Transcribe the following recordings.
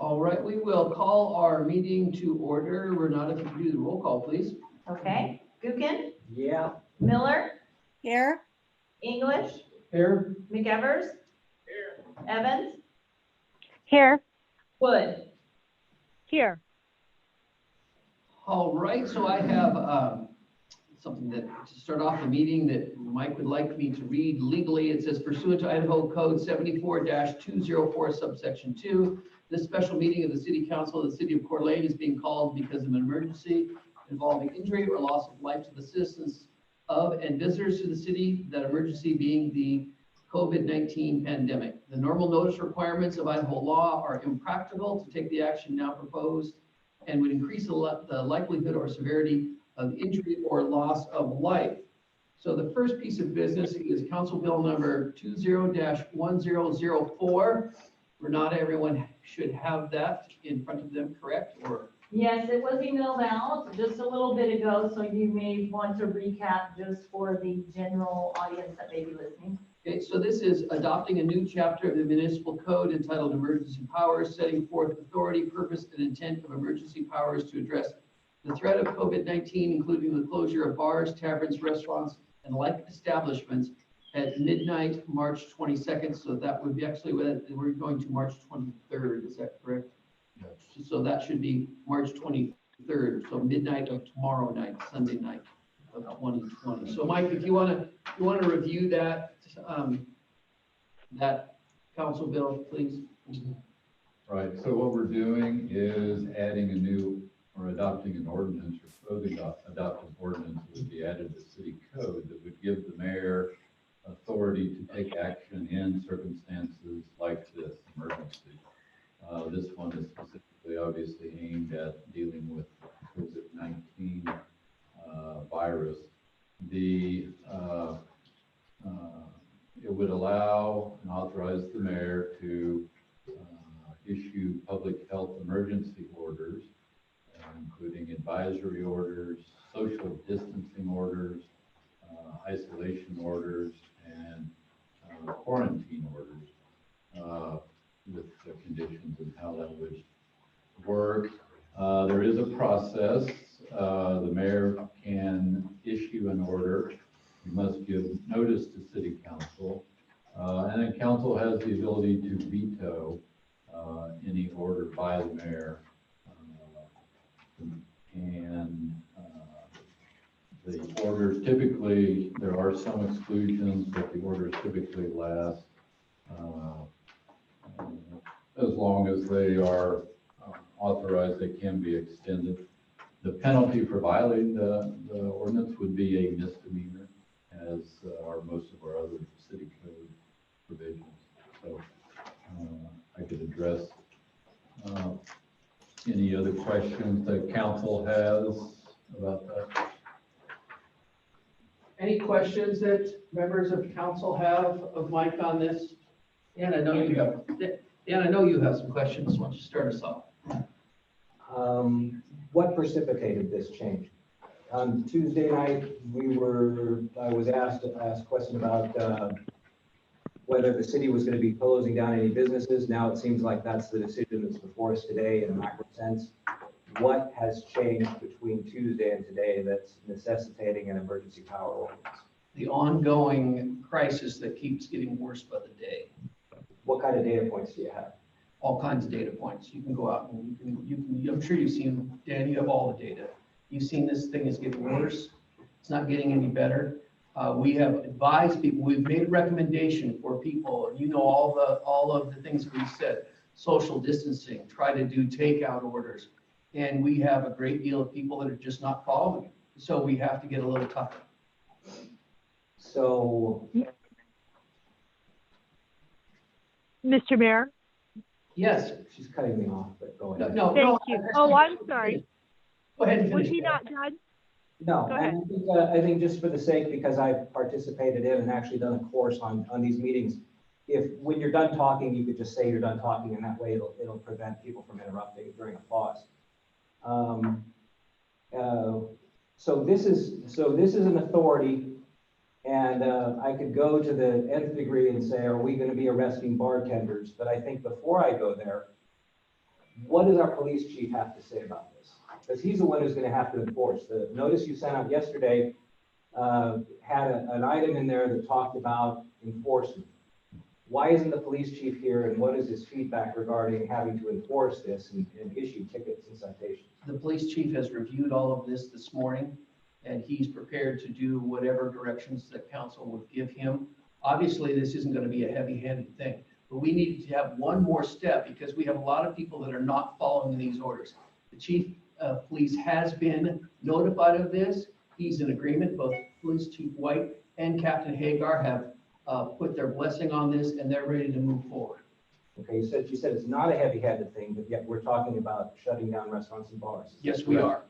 All right, we will call our meeting to order. Renata, if you could do the roll call, please. Okay, Gookin, Yeah. Miller, Here. English, Here. McEvers, Evans, Here. Wood. Here. All right, so I have something that to start off the meeting that Mike would like me to read legally. It says pursuant to Idaho Code 74-204 subsection 2, this special meeting of the City Council of the City of Coeur d'Alene is being called because of an emergency involving injury or loss of life to the citizens of and visitors to the city, that emergency being the COVID-19 pandemic. The normal notice requirements of Idaho law are impractical to take the action now proposed and would increase the likelihood or severity of injury or loss of life. So the first piece of business is Council Bill number 20-1004. Renata, everyone should have that in front of them, correct? Or Yes, it was emailed out just a little bit ago, so you may want to recap just for the general audience that may be listening. okay, so this is adopting a new chapter of the municipal code entitled Emergency Powers, setting forth authority, purpose, and intent of emergency powers to address the threat of COVID-19, including the closure of bars, taverns, restaurants, and like establishments at midnight, March 22nd. So that would be actually, we're going to March 23rd, is that correct? Yes. So that should be March 23rd, so midnight of tomorrow night, Sunday night of 2020. So Mike, if you want to review that, that council bill, please. Right, so what we're doing is adding a new, or adopting an ordinance, or proposing to adopt an ordinance that would be added to city code that would give the mayor authority to take action in circumstances like this emergency. This one is specifically obviously aimed at dealing with COVID-19 virus. It would allow and authorize the mayor to issue public health emergency orders, including advisory orders, social distancing orders, isolation orders, and quarantine orders with the conditions and how that would work. There is a process. The mayor can issue an order. You must give notice to city council, and then council has the ability to veto any order by the mayor. The orders typically, there are some exclusions, but the orders typically last as long as they are authorized. They can be extended. The penalty for violating the ordinance would be a misdemeanor, as are most of our other city code provisions. So I could address any other questions that council has about that. Any questions that members of council have of Mike on this? Dan, I know you have. Dan, I know you have some questions. Why don't you start us off? What precipitated this change? On Tuesday night, I was asked a question about whether the city was going to be closing down any businesses. Now it seems like that's the decision that's before us today in a macro sense. What has changed between Tuesday and today that's necessitating an emergency power ordinance? The ongoing crisis that keeps getting worse by the day. What kind of data points do you have? All kinds of data points. You can go out and you can, I'm sure you've seen, Dan, you have all the data. You've seen this thing is getting worse. It's not getting any better. We have advised people, we've made a recommendation for people, and you know, all of the things we've said, social distancing, try to do takeout orders. And we have a great deal of people that are just not following. So we have to get a little tougher. So, Mr. Mayor? Yes. she's cutting me off, but go ahead. No. Thank you. Oh, I'm sorry. Go ahead and Was finish. he not done? No, Go and I think just for the sake, because I've participated in and actually done a course on these meetings, if when you're done talking, you could just say you're done talking, and that way it'll prevent people from interrupting during a pause. So this is an authority, and I could go to the nth degree and say, are we going to be arresting bartenders? But I think before I go there, what does our police chief have to say about this? Because he's the one who's going to have to enforce. The notice you sent out yesterday had an item in there that talked about enforcement. Why isn't the police chief here, and what is his feedback regarding having to enforce this and issue tickets and citations? The police chief has reviewed all of this morning, and he's prepared to do whatever directions that council would give him. Obviously, this isn't going to be a heavy-handed thing, but we need to have one more step because we have a lot of people that are not following these orders. The chief of police has been notified of this. He's in agreement. Both Police Chief White and Captain Hagar have put their blessing on this, and they're ready to move forward. Okay, you said it's not a heavy-handed thing, but yet we're talking about shutting down restaurants and bars. Yes, we are.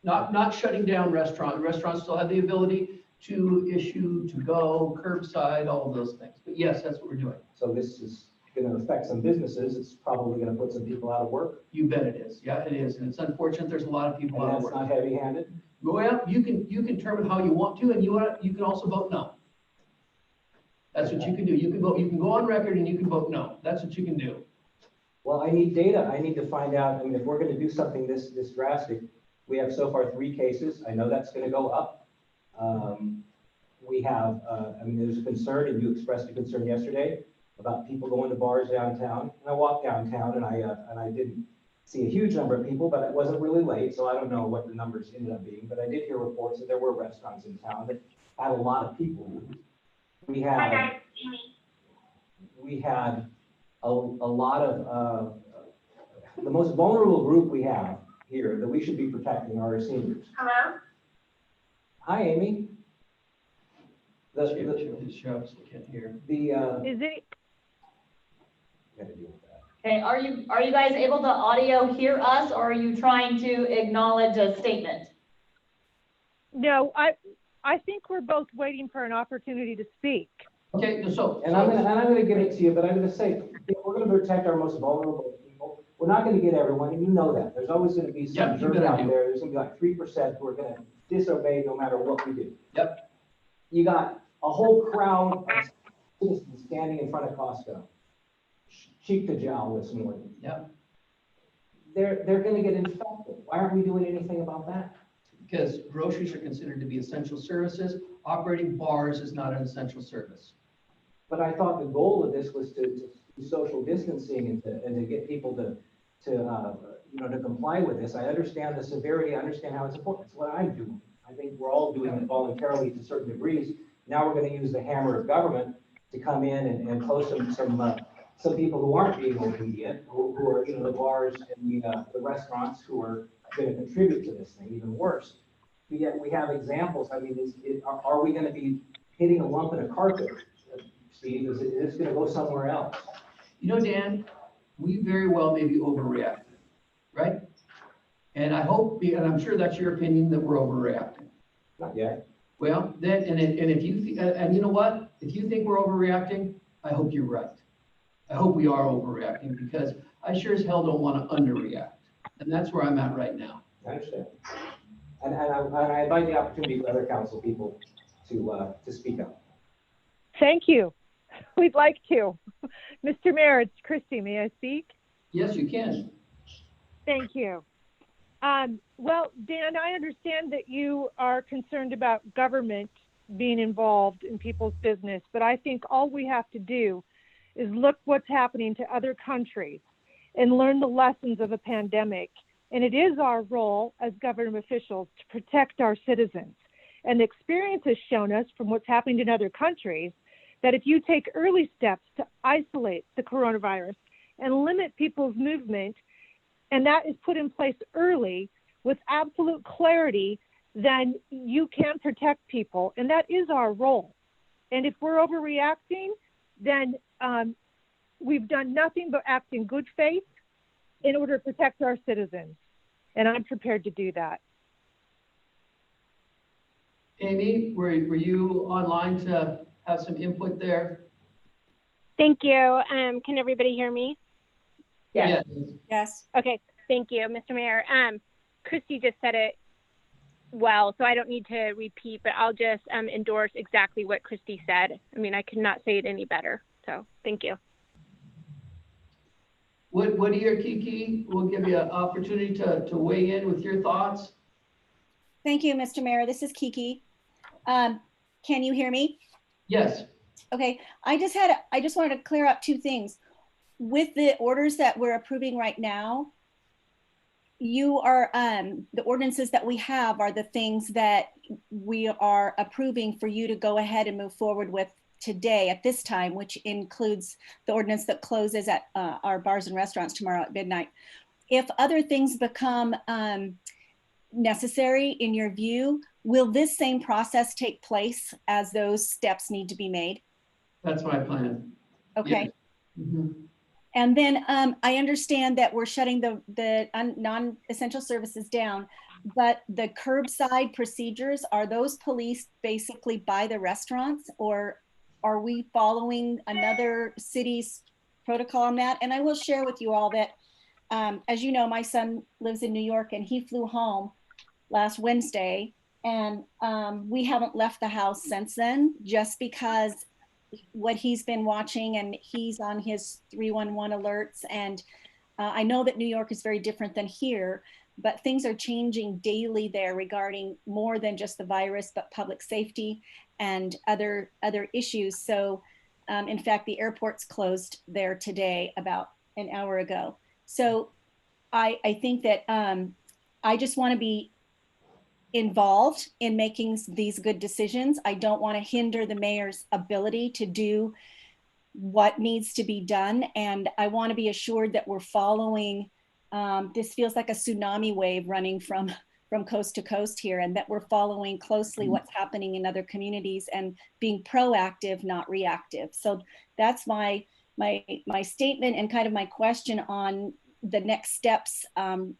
Not shutting down restaurants. Restaurants still have the ability to issue, to go, curbside, all of those things. But yes, that's what we're doing. So this is going to affect some businesses. It's probably going to put some people out of work. You bet it is. Yeah, it is. And it's unfortunate there's a lot of people out of And work. that's not heavy-handed? Well, you can determine how you want to, and you can also vote no. That's what you can do. You can vote, you can go on record and you can vote no. That's what you can do. Well, I need data. I need to find out. I mean, if we're going to do something this drastic, we have so far 3 cases. I know that's going to go up. We have, I mean, there's a concern, and you expressed a concern yesterday about people going to bars downtown. And I walked downtown, and I didn't see a huge number of people, but it wasn't really late, so I don't know what the numbers ended up being. But I did hear reports that there were restaurants in town that had a lot of people. We had a lot of, the most vulnerable group we have here that we should be protecting are our seniors. Hello? Hi, Amy. She obviously can't hear. Is it, Gotta deal with that. Okay, are you guys able to audio hear us, or are you trying to acknowledge a statement? no, I think we're both waiting for an opportunity to speak. Okay, so. And I'm gonna get it to you, but I'm gonna say, we're gonna protect our most vulnerable people. We're not gonna get everyone, and you know that. There's always gonna be Yep, some you jerk bet I out do. there. There's gonna be like 3% who are gonna disobey no matter what we do. Yep. You got a whole crowd of citizens standing in front of Costco, cheek to jowl this morning. Yep. They're gonna get infected. Why aren't we doing anything about that? Because groceries are considered to be essential services. Operating bars is not an essential service. But I thought the goal of this was to do social distancing and to get people to comply with this. I understand the severity, I understand how it's important. It's what I'm doing. I think we're all doing it voluntarily to certain degrees. Now we're gonna use the hammer of government to come in and close some people who aren't being obedient, who are, the bars and the restaurants who are gonna contribute to this thing, even worse. But yet we have examples. I mean, are we gonna be hitting a lump in a carpet, Steve? Is this gonna go somewhere else? Dan, we very well may be overreacting, right? And I hope, and I'm sure that's your opinion, that we're overreacting. Not yet. Well, then, and if you, and you know what? If you think we're overreacting, I hope you're right. I hope we are overreacting, because I sure as hell don't want to underreact. And that's where I'm at right now. I understand. And I invite the opportunity for other council people to speak up. Thank you. We'd like to. Mr. Mayor, it's Christy. May I speak? Yes, you can. Thank you. Well, Dan, I understand that you are concerned about government being involved in people's business, but I think all we have to do is look what's happening to other countries and learn the lessons of a pandemic. And it is our role as government officials to protect our citizens. And the experience has shown us from what's happened in other countries that if you take early steps to isolate the coronavirus and limit people's movement, and that is put in place early with absolute clarity, then you can protect people. And that is our role. And if we're overreacting, then we've done nothing but act in good faith in order to protect our citizens. And I'm prepared to do that. Amy, were you online to have some input there? Thank you. Can everybody hear me? Yes. Yes. Okay, thank you, Mr. Mayor. Christy just said it well, so I don't need to repeat, but I'll just endorse exactly what Christy said. I mean, I could not say it any better, so thank you. What do you, Kiki? We'll give you an opportunity to weigh in with your thoughts. Thank you, Mr. Mayor. This is Kiki. Can you hear me? Yes. Okay, I just wanted to clear up two things. With the orders that we're approving right now, the ordinances that we have are the things that we are approving for you to go ahead and move forward with today at this time, which includes the ordinance that closes at our bars and restaurants tomorrow at midnight. If other things become necessary in your view, will this same process take place as those steps need to be made? That's my plan. Okay. Yes. Mhm. And then I understand that we're shutting the non-essential services down, but the curbside procedures, are those policed basically by the restaurants, or are we following another city's protocol on that? And I will share with you all that, as you know, my son lives in New York and he flew home last Wednesday, and we haven't left the house since then, just because what he's been watching, and he's on his 311 alerts. And I know that New York is very different than here, but things are changing daily there regarding more than just the virus, but public safety and other issues. So in fact, the airport's closed there today about an hour ago. So I think that I just want to be involved in making these good decisions. I don't want to hinder the mayor's ability to do what needs to be done. And I want to be assured that we're following, this feels like a tsunami wave running from coast to coast here, and that we're following closely what's happening in other communities and being proactive, not reactive. So that's my statement and kind of my question on the next steps,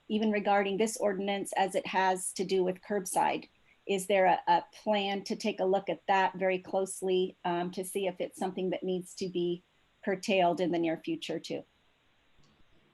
even regarding this ordinance as it has to do with curbside. Is there a plan to take a look at that very closely to see if it's something that needs to be curtailed in the near future too?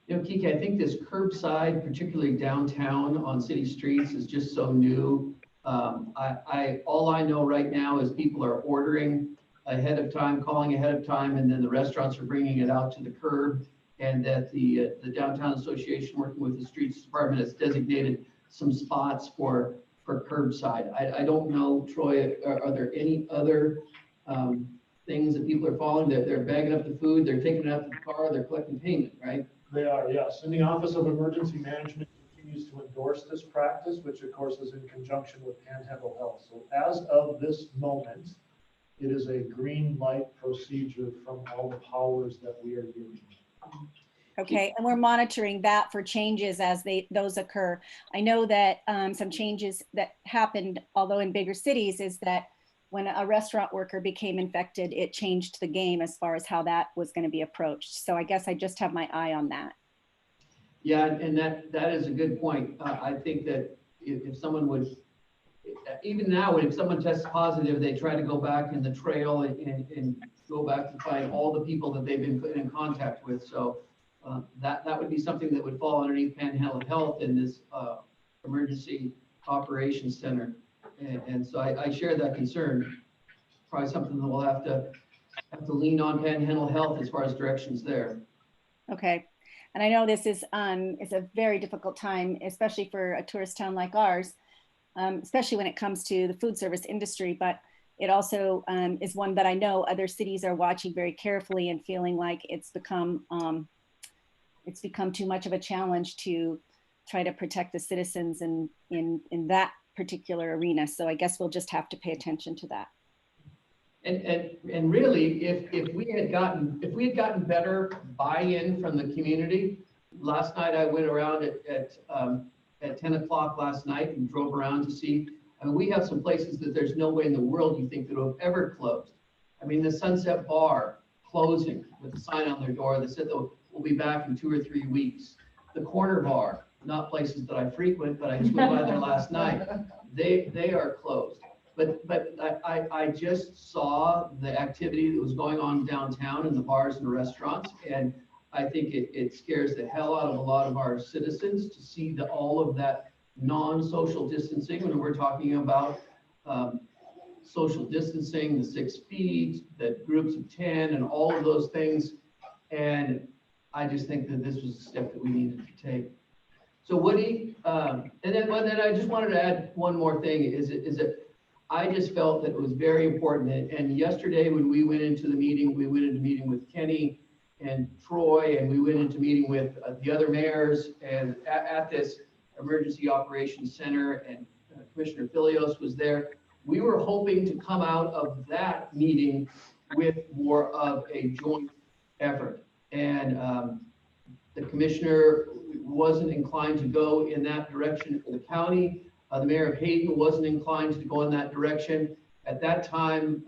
You know, Kiki, I think this curbside, particularly downtown on city streets, is just so new. All I know right now is people are ordering ahead of time, calling ahead of time, and then the restaurants are bringing it out to the curb. And that the Downtown Association, working with the Streets Department, has designated some spots for curbside. I don't know, Troy, are there any other things that people are following? That they're bagging up the food, they're taking it out to the car, they're collecting payment, right? They are, yes. And the Office of Emergency Management continues to endorse this practice, which of course is in conjunction with Panhandle Health. So as of this moment, it is a green light procedure from all the powers that we are using. Okay, and we're monitoring that for changes as those occur. I know that some changes that happened, although in bigger cities, is that when a restaurant worker became infected, it changed the game as far as how that was going to be approached. So I guess I just have my eye on that. Yeah, and that is a good point. I think that if someone would, even now, if someone tests positive, they try to go back in the trail and go back to find all the people that they've been put in contact with. So that would be something that would fall underneath Panhandle Health in this emergency operations center. And so I share that concern. Probably something that we'll have to lean on Panhandle Health as far as directions there. Okay, and I know this is a very difficult time, especially for a tourist town like ours, especially when it comes to the food service industry, but it also is one that I know other cities are watching very carefully and feeling like it's become too much of a challenge to try to protect the citizens in that particular arena. So I guess we'll just have to pay attention to that. And really, if we had gotten better buy-in from the community, last night I went around at 10 o'clock last night and drove around to see. I mean, we have some places that there's no way in the world you think that would have ever closed. I mean, the Sunset Bar closing with a sign on their door that said we'll be back in 2 or 3 weeks. The Corner Bar, not places that I frequent, but I just went by there last night. They are closed. But I just saw the activity that was going on downtown in the bars and the restaurants, and I think it scares the hell out of a lot of our citizens to see all of that non-social distancing when we're talking about social distancing, the 6 feet, the groups of 10, and all of those things. And I just think that this was a step that we needed to take. So Woody, and then I just wanted to add one more thing, is that I just felt that it was very important, and yesterday when we went into the meeting, we went into meeting with Kenny and Troy, and we went into meeting with the other mayors, and at this Emergency Operations Center, and Commissioner Filios was there. We were hoping to come out of that meeting with more of a joint effort. And the commissioner wasn't inclined to go in that direction for the county. The mayor of Hayden wasn't inclined to go in that direction. At that time,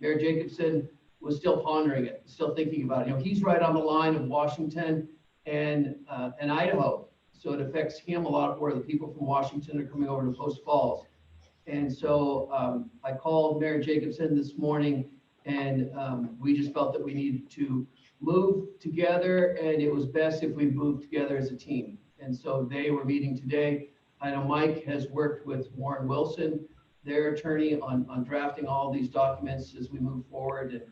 Mayor Jacobson was still pondering it, still thinking about it. You know, he's right on the line of Washington and Idaho. So it affects him a lot where the people from Washington are coming over to Post Falls. And so I called Mayor Jacobson this morning, and we just felt that we needed to move together, and it was best if we moved together as a team. And so they were meeting today. I know Mike has worked with Warren Wilson, their attorney, on drafting all these documents as we move forward. And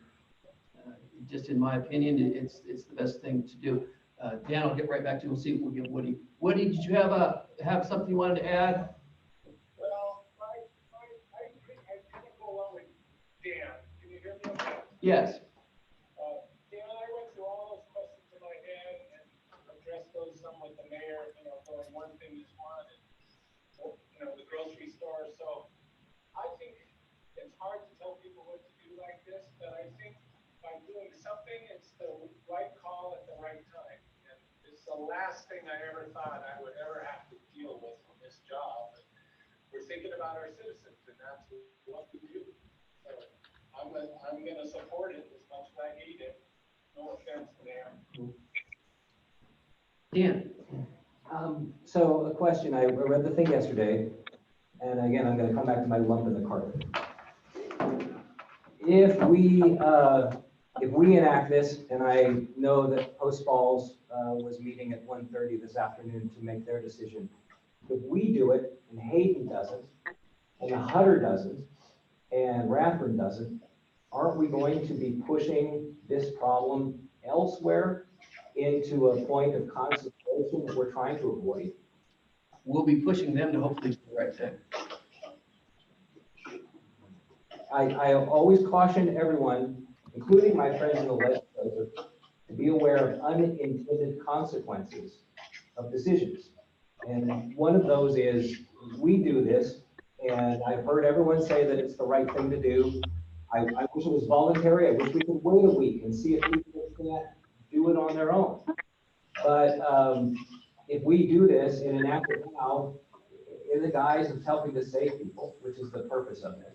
just in my opinion, it's the best thing to do. Dan, I'll get right back to you. We'll see if we'll get Woody. Woody, did you have something you wanted to add? Well, I kind of go along with Dan. Can you hear me okay? Yes. Dan, I went through all those questions in my head and addressed those some with the mayor, going one thing is one, and, the grocery store. So I think it's hard to tell people what to do like this, but I think by doing something, it's the right call at the right time. And it's the last thing I ever thought I would ever have to deal with in this job. And we're thinking about our citizens, and that's what we do. So I'm going to support it as much as I hate it. No offense, Dan. Dan. So a question, I read the thing yesterday, and again, I'm gonna come back to my lump in the carpet. If we enact this, and I know that Post Falls was meeting at 1:30 this afternoon to make their decision. If we do it, and Hayden doesn't, and Hutter doesn't, and Rathburn doesn't, aren't we going to be pushing this problem elsewhere into a point of concentration that we're trying to avoid? We'll be pushing them to hopefully do the right thing. I always caution everyone, including my friends in the legislature, to be aware of unintended consequences of decisions. And one of those is, we do this, and I've heard everyone say that it's the right thing to do. I wish it was voluntary. I wish we could wait a week and see if people can't do it on their own. But if we do this and enact it now, in the guise of helping to save people, which is the purpose of it,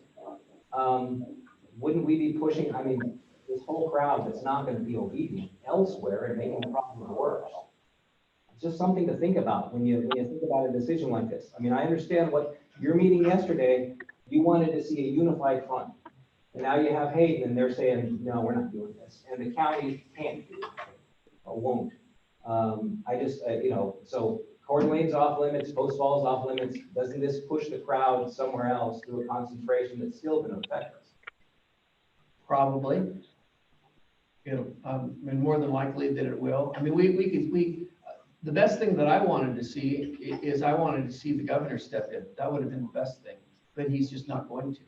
wouldn't we be pushing, I mean, this whole crowd that's not going to be obedient elsewhere and making the problem worse? It's just something to think about when you think about a decision like this. I mean, I understand what your meeting yesterday, you wanted to see a unified front. And now you have Hayden and they're saying, no, we're not doing this. And the county can't do it or won't. So Coeur d'Alene's off limits, Post Falls off limits. Doesn't this push the crowd somewhere else to a concentration that's still going to affect us? Probably. And more than likely that it will. I mean, the best thing that I wanted to see is I wanted to see the governor step in. That would have been the best thing, but he's just not going to.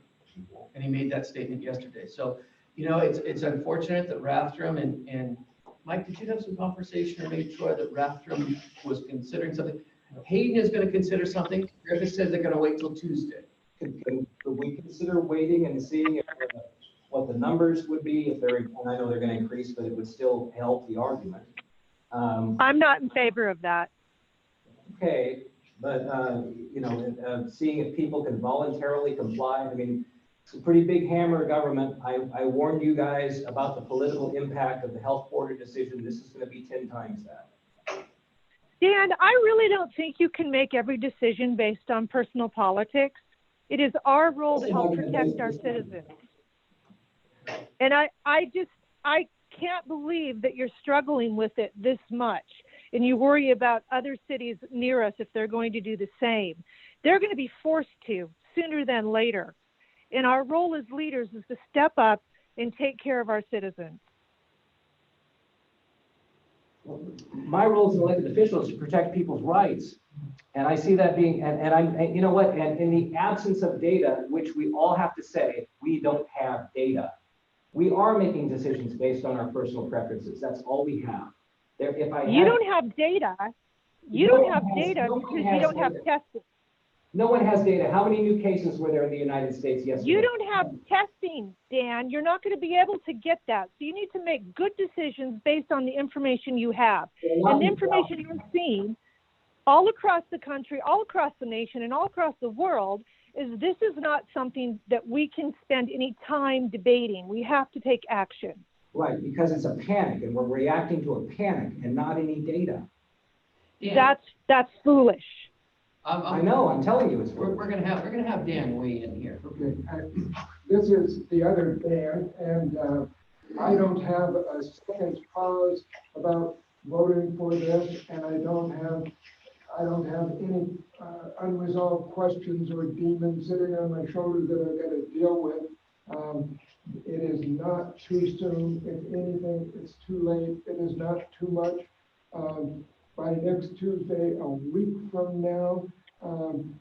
And he made that statement yesterday. So, it's unfortunate that Rathdrum and Mike, did you have some conversation or make sure that Rathdrum was considering something? Hayden is going to consider something. Griffith said they're going to wait till Tuesday. Could we consider waiting and seeing what the numbers would be if and I know they're going to increase, but it would still help the argument. I'm not in favor of that. Okay, but seeing if people can voluntarily comply. I mean, it's a pretty big hammer government. I warned you guys about the political impact of the health border decision. This is going to be 10 times that. Dan, I really don't think you can make every decision based on personal politics. It is our role to help protect our citizens. And I can't believe that you're struggling with it this much and you worry about other cities near us if they're going to do the same. They're going to be forced to sooner than later. And our role as leaders is to step up and take care of our citizens. My role as an elected official is to protect people's rights. And I see that being, and you know what, and in the absence of data, which we all have to say, we don't have data. We are making decisions based on our personal preferences. That's all we have. There, if I You had, don't have data. You No don't one have has- data no one because has you don't have data. testing. no one has data. How many new cases were there in the United States yesterday? You don't have testing, Dan. You're not going to be able to get that. So you need to make good decisions based on the information you have. And the information you're seeing all across the country, all across the nation, and all across the world is this is not something that we can spend any time debating. We have to take action. Right, because it's a panic and we're reacting to a panic and not any data. Dan, That's foolish. I know, I'm telling you, it's. we're gonna have Dan weigh in here. Okay, this is the other Dan, and I don't have a second's pause about voting for this, and I don't have any unresolved questions or demons sitting on my shoulder that I got to deal with. It is not too soon. If anything, it's too late. It is not too much. By next Tuesday, a week from now,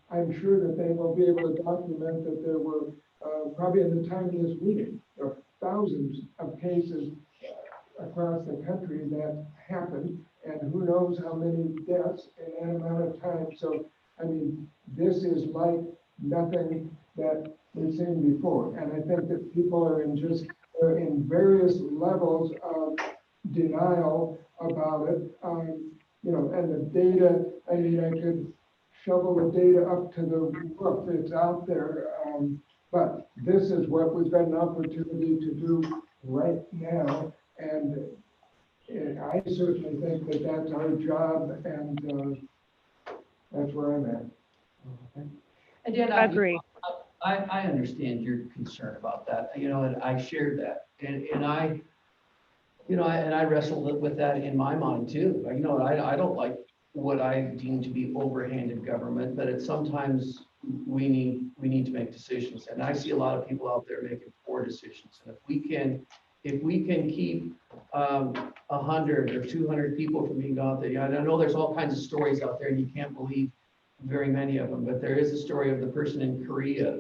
I'm sure that they will be able to document that there were, probably at the time of this meeting, there are thousands of cases across the country that happened, and who knows how many deaths in that amount of time. So, I mean, this is like nothing that we've seen before. And I think that people are in various levels of denial about it. And the data, I mean, I could shovel the data up to the roof, it's out there. But this is what we've got an opportunity to do right now. And I certainly think that that's our job, and that's where I'm at. And Dan, I agree. I understand your concern about that, and I shared that, and I wrestled with that in my mind too. I don't like what I deem to be overhanded government, but it's sometimes we need to make decisions. And I see a lot of people out there making poor decisions. And if we can keep 100 or 200 people from being out there, I know there's all kinds of stories out there, and you can't believe very many of them. But there is a story of the person in Korea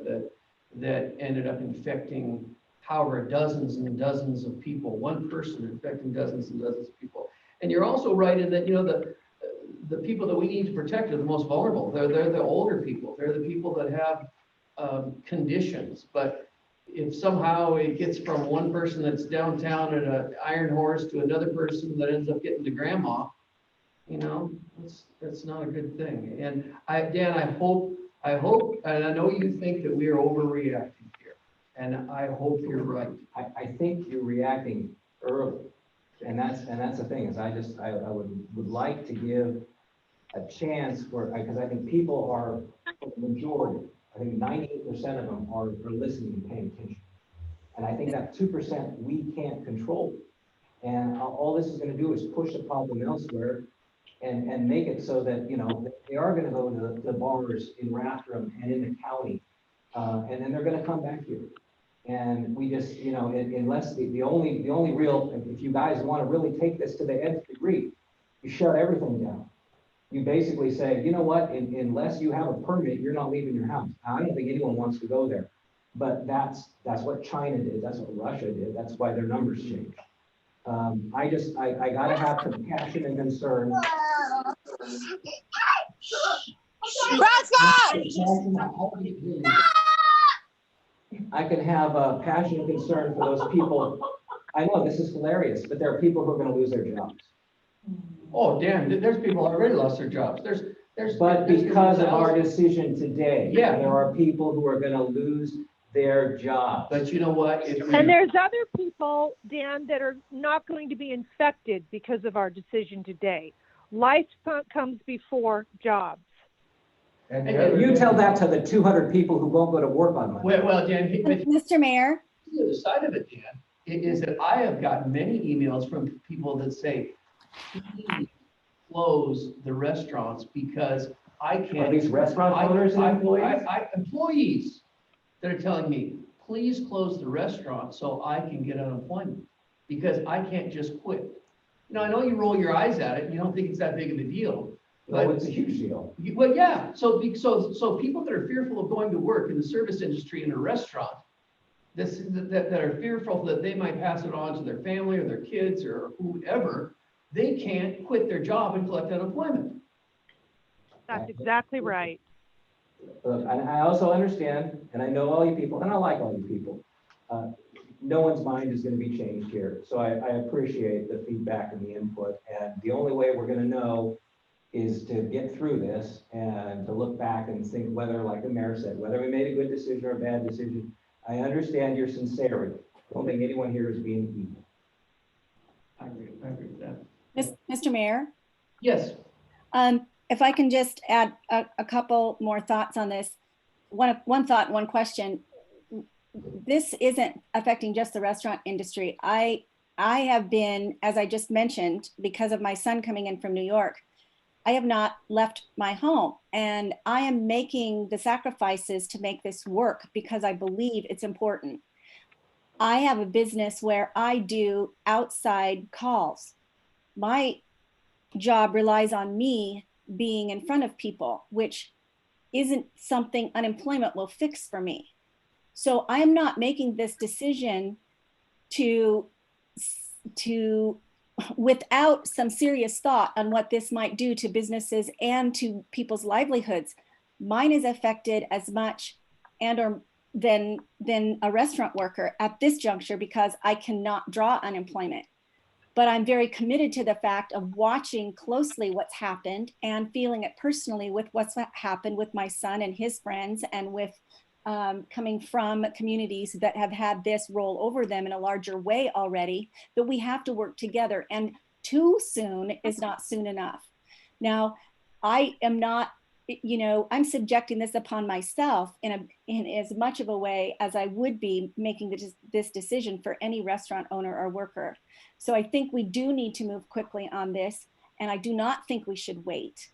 that ended up infecting however dozens and dozens of people. One person infecting dozens and dozens of people. And you're also right in that the people that we need to protect are the most vulnerable. They're the older people. They're the people that have conditions. But if somehow it gets from one person that's downtown at an Iron Horse to another person that ends up getting to grandma, that's not a good thing. And Dan, I hope, and I know you think that we are overreacting here, and I hope you're right. I think you're reacting early. And that's the thing, is I would like to give a chance because I think people are the majority. I think 98% of them are listening and paying attention. And I think that 2% we can't control. And all this is going to do is push the problem elsewhere and make it so that, they are going to go to the bars in Rathdrum and in the county. And then they're going to come back here. And we just, unless the only real, if you guys want to really take this to the nth degree, you shut everything down. You basically say, you know what, unless you have a permit, you're not leaving your house. Now, I don't think anyone wants to go there, but that's what China did. That's what Russia did. That's why their numbers changed. I gotta have compassion and concern. I can have passion and concern for those people. I know this is hilarious, but there are people who are going to lose their jobs. Oh, Dan, there's people already lost their jobs. But because of our decision today, Yeah. there are people who are going to lose their jobs. But you know what? And there's other people, Dan, that are not going to be infected because of our decision today. Life comes before jobs. And you tell that to the 200 people who won't go to work on Monday. Well, Dan, Mr. Mayor, the other side of it, Dan, is that I have gotten many emails from people that say, please close the restaurants because I can't. Are these restaurant owners and employees? Employees that are telling me, please close the restaurant so I can get unemployment because I can't just quit. I know you roll your eyes at it, and you don't think it's that big of a deal. Well, But it's a huge deal. Well, yeah, so people that are fearful of going to work in the service industry in a restaurant, that are fearful that they might pass it on to their family or their kids or whoever, they can't quit their job and collect unemployment. That's exactly right. Look, I also understand, and I know all you people, and I like all you people. No one's mind is gonna be changed here, so I appreciate the feedback and the input, and the only way we're gonna know is to get through this and to look back and think whether, like the mayor said, whether we made a good decision or a bad decision. I understand your sincerity. I don't think anyone here is being evil. I agree with that. Mr. Mayor, Yes, if I can just add a couple more thoughts on this. One thought, one question. This isn't affecting just the restaurant industry. I have been, as I just mentioned, because of my son coming in from New York, I have not left my home, and I am making the sacrifices to make this work because I believe it's important. I have a business where I do outside calls. My job relies on me being in front of people, which isn't something unemployment will fix for me. So I'm not making this decision to without some serious thought on what this might do to businesses and to people's livelihoods. Mine is affected as much and or than a restaurant worker at this juncture because I cannot draw unemployment. But I'm very committed to the fact of watching closely what's happened and feeling it personally with what's happened with my son and his friends, and with coming from communities that have had this roll over them in a larger way already, that we have to work together, and too soon is not soon enough. Now, I am not, I'm subjecting this upon myself in as much of a way as I would be making this decision for any restaurant owner or worker. So I think we do need to move quickly on this, and I do not think we should wait.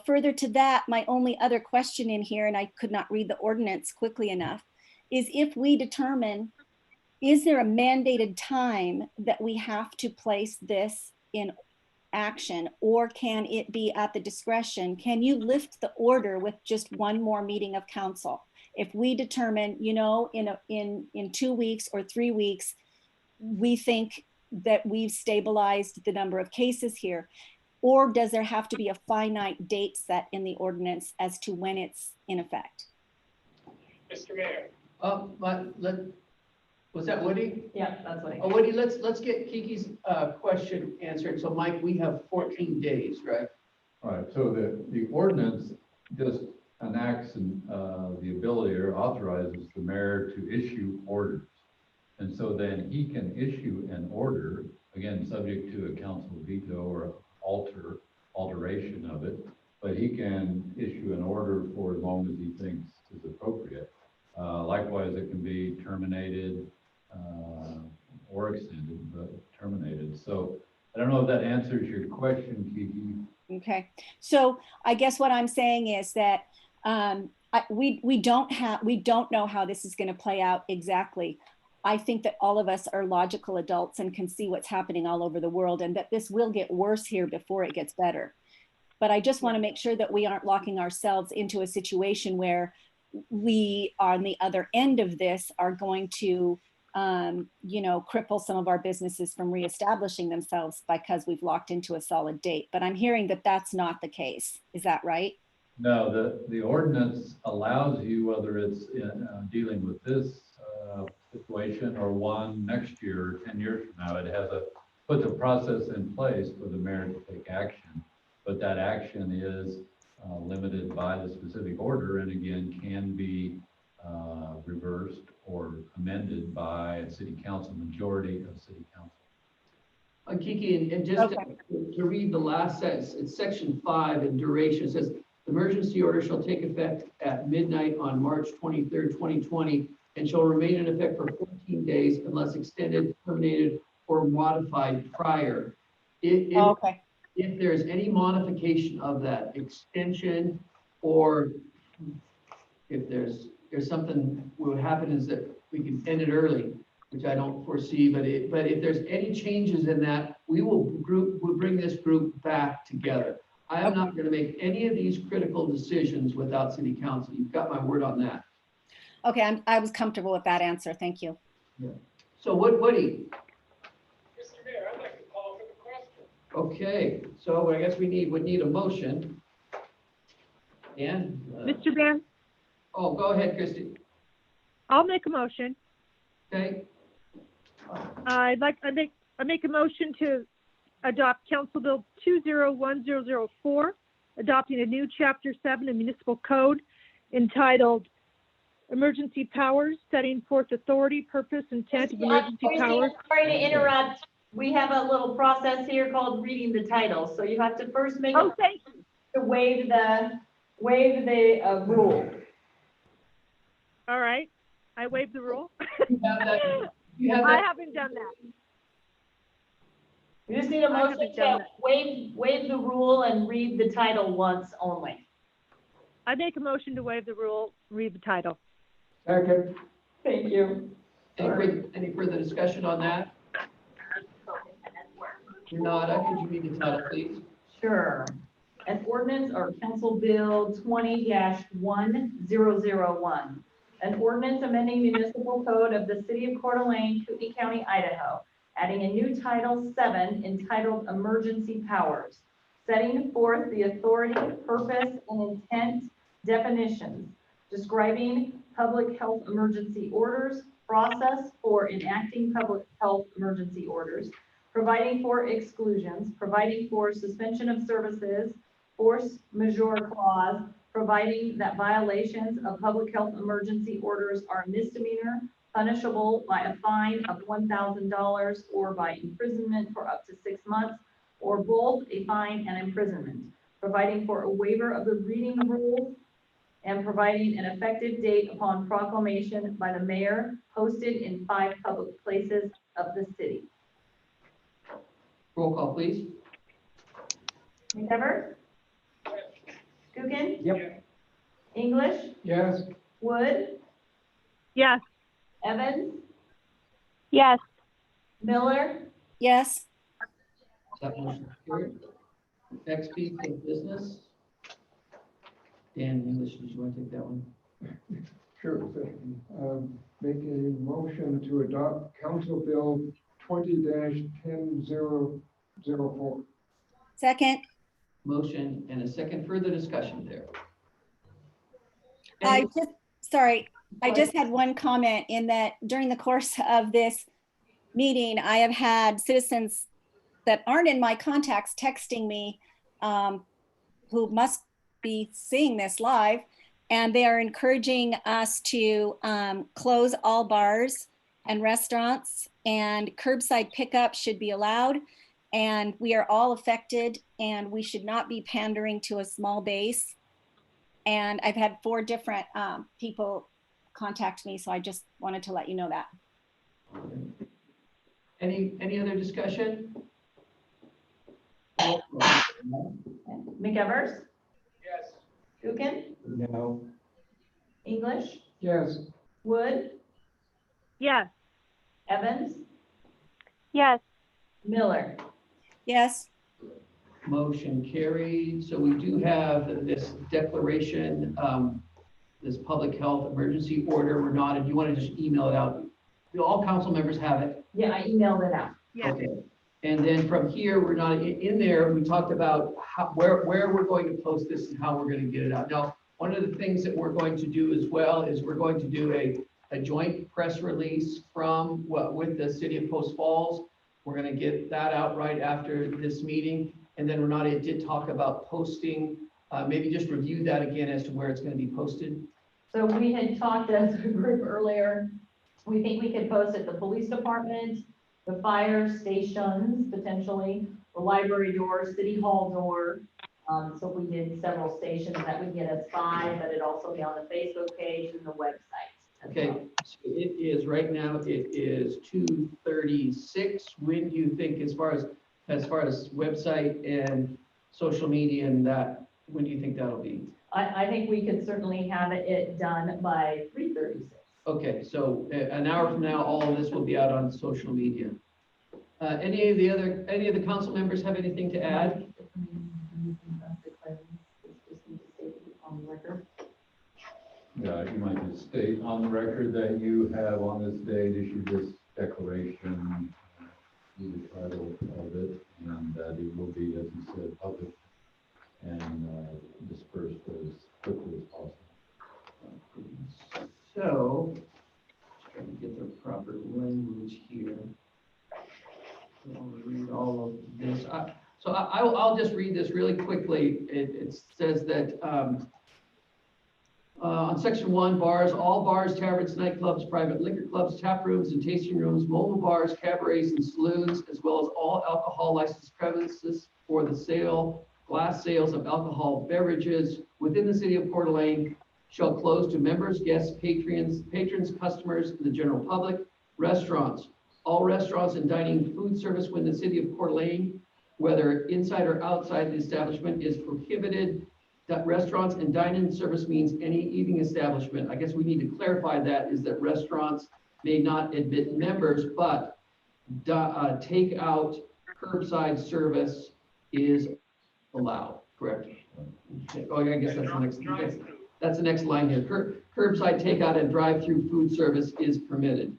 Further to that, my only other question in here, and I could not read the ordinance quickly enough, is if we determine, is there a mandated time that we have to place this in action, or can it be at the discretion? Can you lift the order with just one more meeting of council? If we determine, in 2 weeks or 3 weeks, we think that we've stabilized the number of cases here, or does there have to be a finite date set in the ordinance as to when it's in effect? Mr. Mayor. Was that Woody? Yeah, that's what I. Oh, Woody, let's get Kiki's question answered. So Mike, we have 14 days, right? All right, so the ordinance just enacts the ability or authorizes the mayor to issue orders. And so then he can issue an order, again, subject to a council veto or alteration of it, but he can issue an order for as long as he thinks is appropriate. Likewise, it can be terminated or extended, but terminated. So I don't know if that answers your question, Kiki. Okay, so I guess what I'm saying is that we don't know how this is going to play out exactly. I think that all of us are logical adults and can see what's happening all over the world, and that this will get worse here before it gets better. But I just want to make sure that we aren't locking ourselves into a situation where we on the other end of this are going to cripple some of our businesses from reestablishing themselves because we've locked into a solid date. But I'm hearing that that's not the case. Is that right? No, the ordinance allows you, whether it's dealing with this situation or one next year or 10 years from now, it puts a process in place for the mayor to take action. But that action is limited by the specific order, and again, can be reversed or amended by a city council, majority of city council. Kiki, and just to read the last sentence, it's section 5 in duration. It says, the emergency order shall take effect at midnight on March 23rd, 2020, and shall remain in effect for 14 days unless extended, terminated, or modified prior. If there's any modification of that extension, or if there's something, what would happen is that we can end it early. which I don't foresee, but if there's any changes in that, we'll bring this group back together. I am not gonna make any of these critical decisions without city council. You've got my word on that. Okay, I was comfortable with that answer. Thank you. So Woody? Mr. Mayor, I'd like to call for the question. Okay, so I guess would need a motion. And, Mr. Mayor, oh, go ahead, Christie. I'll make a motion. Okay, I make a motion to adopt Council Bill 201004, adopting a new Chapter 7 of Municipal Code entitled Emergency Powers, setting forth authority, purpose, intent of emergency powers. Sorry to interrupt. We have a little process here called reading the title. So you have to first make Oh, thank you. to waive the rule. All right. I waive the rule. you have I that, haven't done that. You just need a I motion haven't done to that. waive the rule and read the title once only. I make a motion to waive the rule, read the title. Second, Thank you. any further discussion on that? Renata, could you read the title, please? Sure. An ordinance or Council Bill 20-1001. An ordinance amending municipal code of the city of Coeur d'Alene, Kootenai County, Idaho, adding a new Title 7 entitled Emergency Powers, setting forth the authority, purpose, and intent definitions, describing public health emergency orders, process for enacting public health emergency orders, providing for exclusions, providing for suspension of services, force majeure clause, providing that violations of public health emergency orders are misdemeanor, punishable by a fine of $1,000 or by imprisonment for up to 6 months, or both a fine and imprisonment, providing for a waiver of the reading rules, and providing an effective date upon proclamation by the mayor, posted in 5 public places of the city. Roll call, please. McEvers? Gookin? Yep. English? yes, Wood? Yes. Evans? Yes. Miller? Yes, That motion carried. Next piece of business. Dan English, did you want to take that one? sure thing. Make a motion to adopt Council Bill 20-10004. second. Motion and a second. Further discussion there. I just had one comment in that during the course of this meeting, I have had citizens that aren't in my contacts texting me, who must be seeing this live, and they are encouraging us to close all bars and restaurants, and curbside pickup should be allowed. And we are all affected, and we should not be pandering to a small base. And I've had 4 different people contact me, so I just wanted to let you know that. Any other discussion? McEvers? Yes. Gookin? No. English? Yes, Wood? Yes. Evans? Yes. Miller? Yes, Motion carried. So we do have this declaration, this public health emergency order. We're not, if you want to just email it out, all council members have it. Yeah, I emailed it out. Yeah. Okay. And then from here, we're not in there. We talked about where we're going to post this and how we're going to get it out. Now, one of the things that we're going to do as well is we're going to do a joint press release with the city of Post Falls. We're going to get that out right after this meeting. And then Renata did talk about posting, maybe just review that again as to where it's going to be posted. So we had talked as a group earlier, we think we could post at the police department, the fire stations, potentially, the library door, city hall door. So if we did several stations, that would get us 5, but it'd also be on the Facebook page and the website. Okay, so it is right now, it is 2:36. When do you think, as far as website and social media and that, when do you think that'll be? I think we could certainly have it done by 3:36. Okay, so an hour from now, all of this will be out on social media. Any of the council members have anything to add? Yeah, you might just state on the record that you have on this date issued this declaration, the title of it, and that it will be, as you said, public and dispersed as quickly as possible. So, trying to get the proper language here. I'll read all of this. I'll just read this really quickly. It says that on section 1, bars, all bars, taverns, nightclubs, private liquor clubs, tap rooms and tasting rooms, mobile bars, cabarets and saloons, as well as all alcohol licensed premises for the sale, glass sales of alcohol beverages within the city of Coeur d'Alene shall close to members, guests, patrons, customers, and the general public. Restaurants, all restaurants and dining food service within the city of Coeur d'Alene, whether inside or outside the establishment, is prohibited. That restaurants and dine-in service means any eating establishment. I guess we need to clarify that is that restaurants may not admit members, but takeout curbside service is allowed, correct? Okay. Oh, I guess that's the next line here. Curbside takeout and drive-through food service is permitted.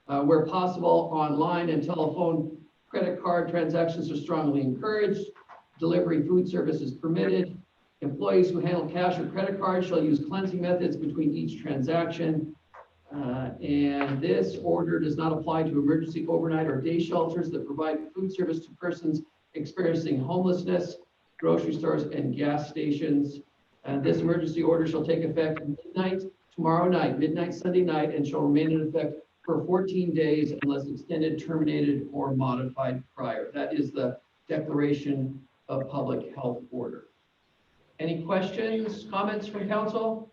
Where possible, online and telephone credit card transactions are strongly encouraged. Delivery food service is permitted. Employees who handle cash or credit cards shall use cleansing methods between each transaction. And this order does not apply to emergency overnight or day shelters that provide food service to persons experiencing homelessness, grocery stores, and gas stations. And this emergency order shall take effect midnight tomorrow night, midnight Sunday night, and shall remain in effect for 14 days unless extended, terminated, or modified prior. That is the declaration of public health order. Any questions, comments from council?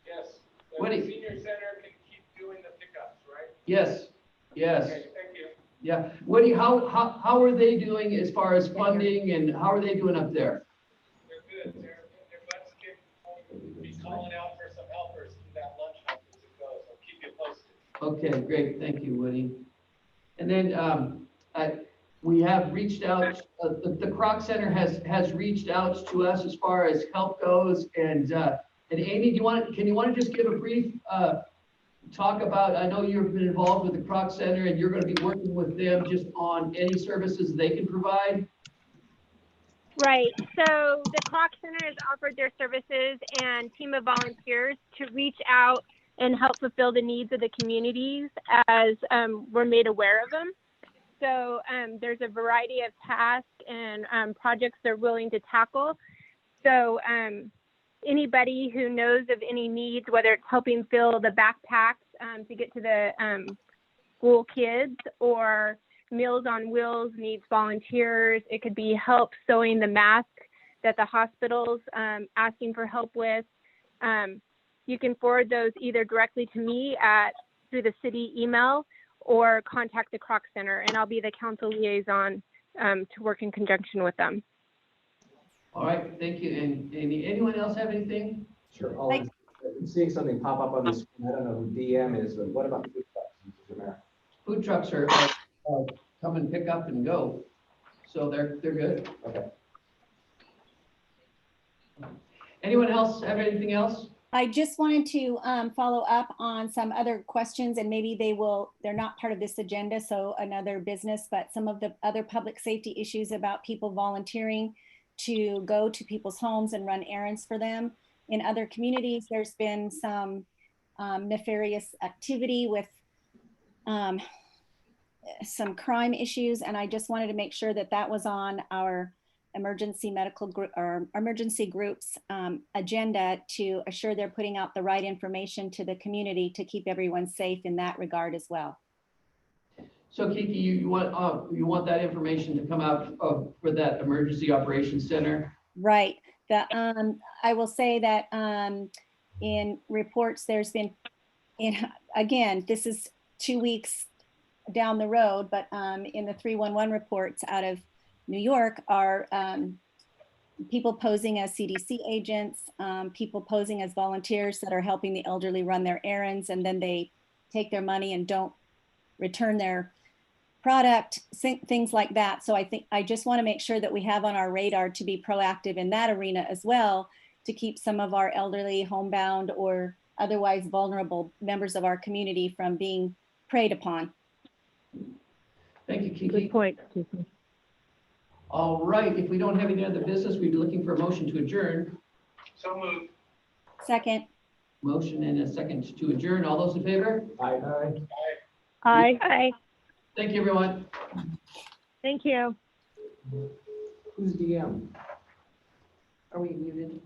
Yes, the Woody? senior center can keep doing the pickups, right? Yes, yes. Okay, thank you. Yeah, Woody, how are they doing as far as funding, and how are they doing up there? They're good. They're about to be calling out for some helpers in that lunch hour as it goes. I'll keep you posted. Okay, great, thank you, Woody. And then we have reached out, the Kroc Center has reached out to us as far as help goes, and Amy, can you want to just give a brief talk about, I know you've been involved with the Kroc Center and you're going to be working with them just on any services they can provide? Right. So the Clock Center has offered their services and team of volunteers to reach out and help fulfill the needs of the communities as we're made aware of them. So there's a variety of tasks and projects they're willing to tackle. So anybody who knows of any needs, whether it's helping fill the backpacks to get to the school kids, or Meals on Wheels needs volunteers. It could be help sewing the mask that the hospital's asking for help with. You can forward those either directly to me through the city email, or contact the Kroc Center, and I'll be the council liaison to work in conjunction with them. All right, thank you. And Amy, anyone else have anything? Sure. I'm seeing something pop up on the screen. I don't know who DM is, but what about food trucks, Mr. Mayor? Food trucks are come and pick up and go, so they're good. Okay. Anyone else have anything else? I just wanted to follow up on some other questions, and maybe they're not part of this agenda, so another business, but some of the other public safety issues about people volunteering to go to people's homes and run errands for them. In other communities, there's been some nefarious activity with some crime issues, and I just wanted to make sure that that was on our emergency medical group or emergency groups agenda to assure they're putting out the right information to the community to keep everyone safe in that regard as well. So Kiki, you want that information to come out for that emergency operations center? Right. I will say that in reports, there's been, again, this is 2 weeks down the road, but in the 311 reports out of New York are people posing as CDC agents, people posing as volunteers that are helping the elderly run their errands, and then they take their money and don't return their product, things like that. So I just want to make sure that we have on our radar to be proactive in that arena as well, to keep some of our elderly, homebound, or otherwise vulnerable members of our community from being preyed upon. Thank you, Kiki. Good point. All right, if we don't have any other business, we'd be looking for a motion to adjourn. So moved. Second. Motion and a second to adjourn. All those in favor? Aye. Aye. Aye. Thank you, everyone. Thank you. Who's DM? Are we muted?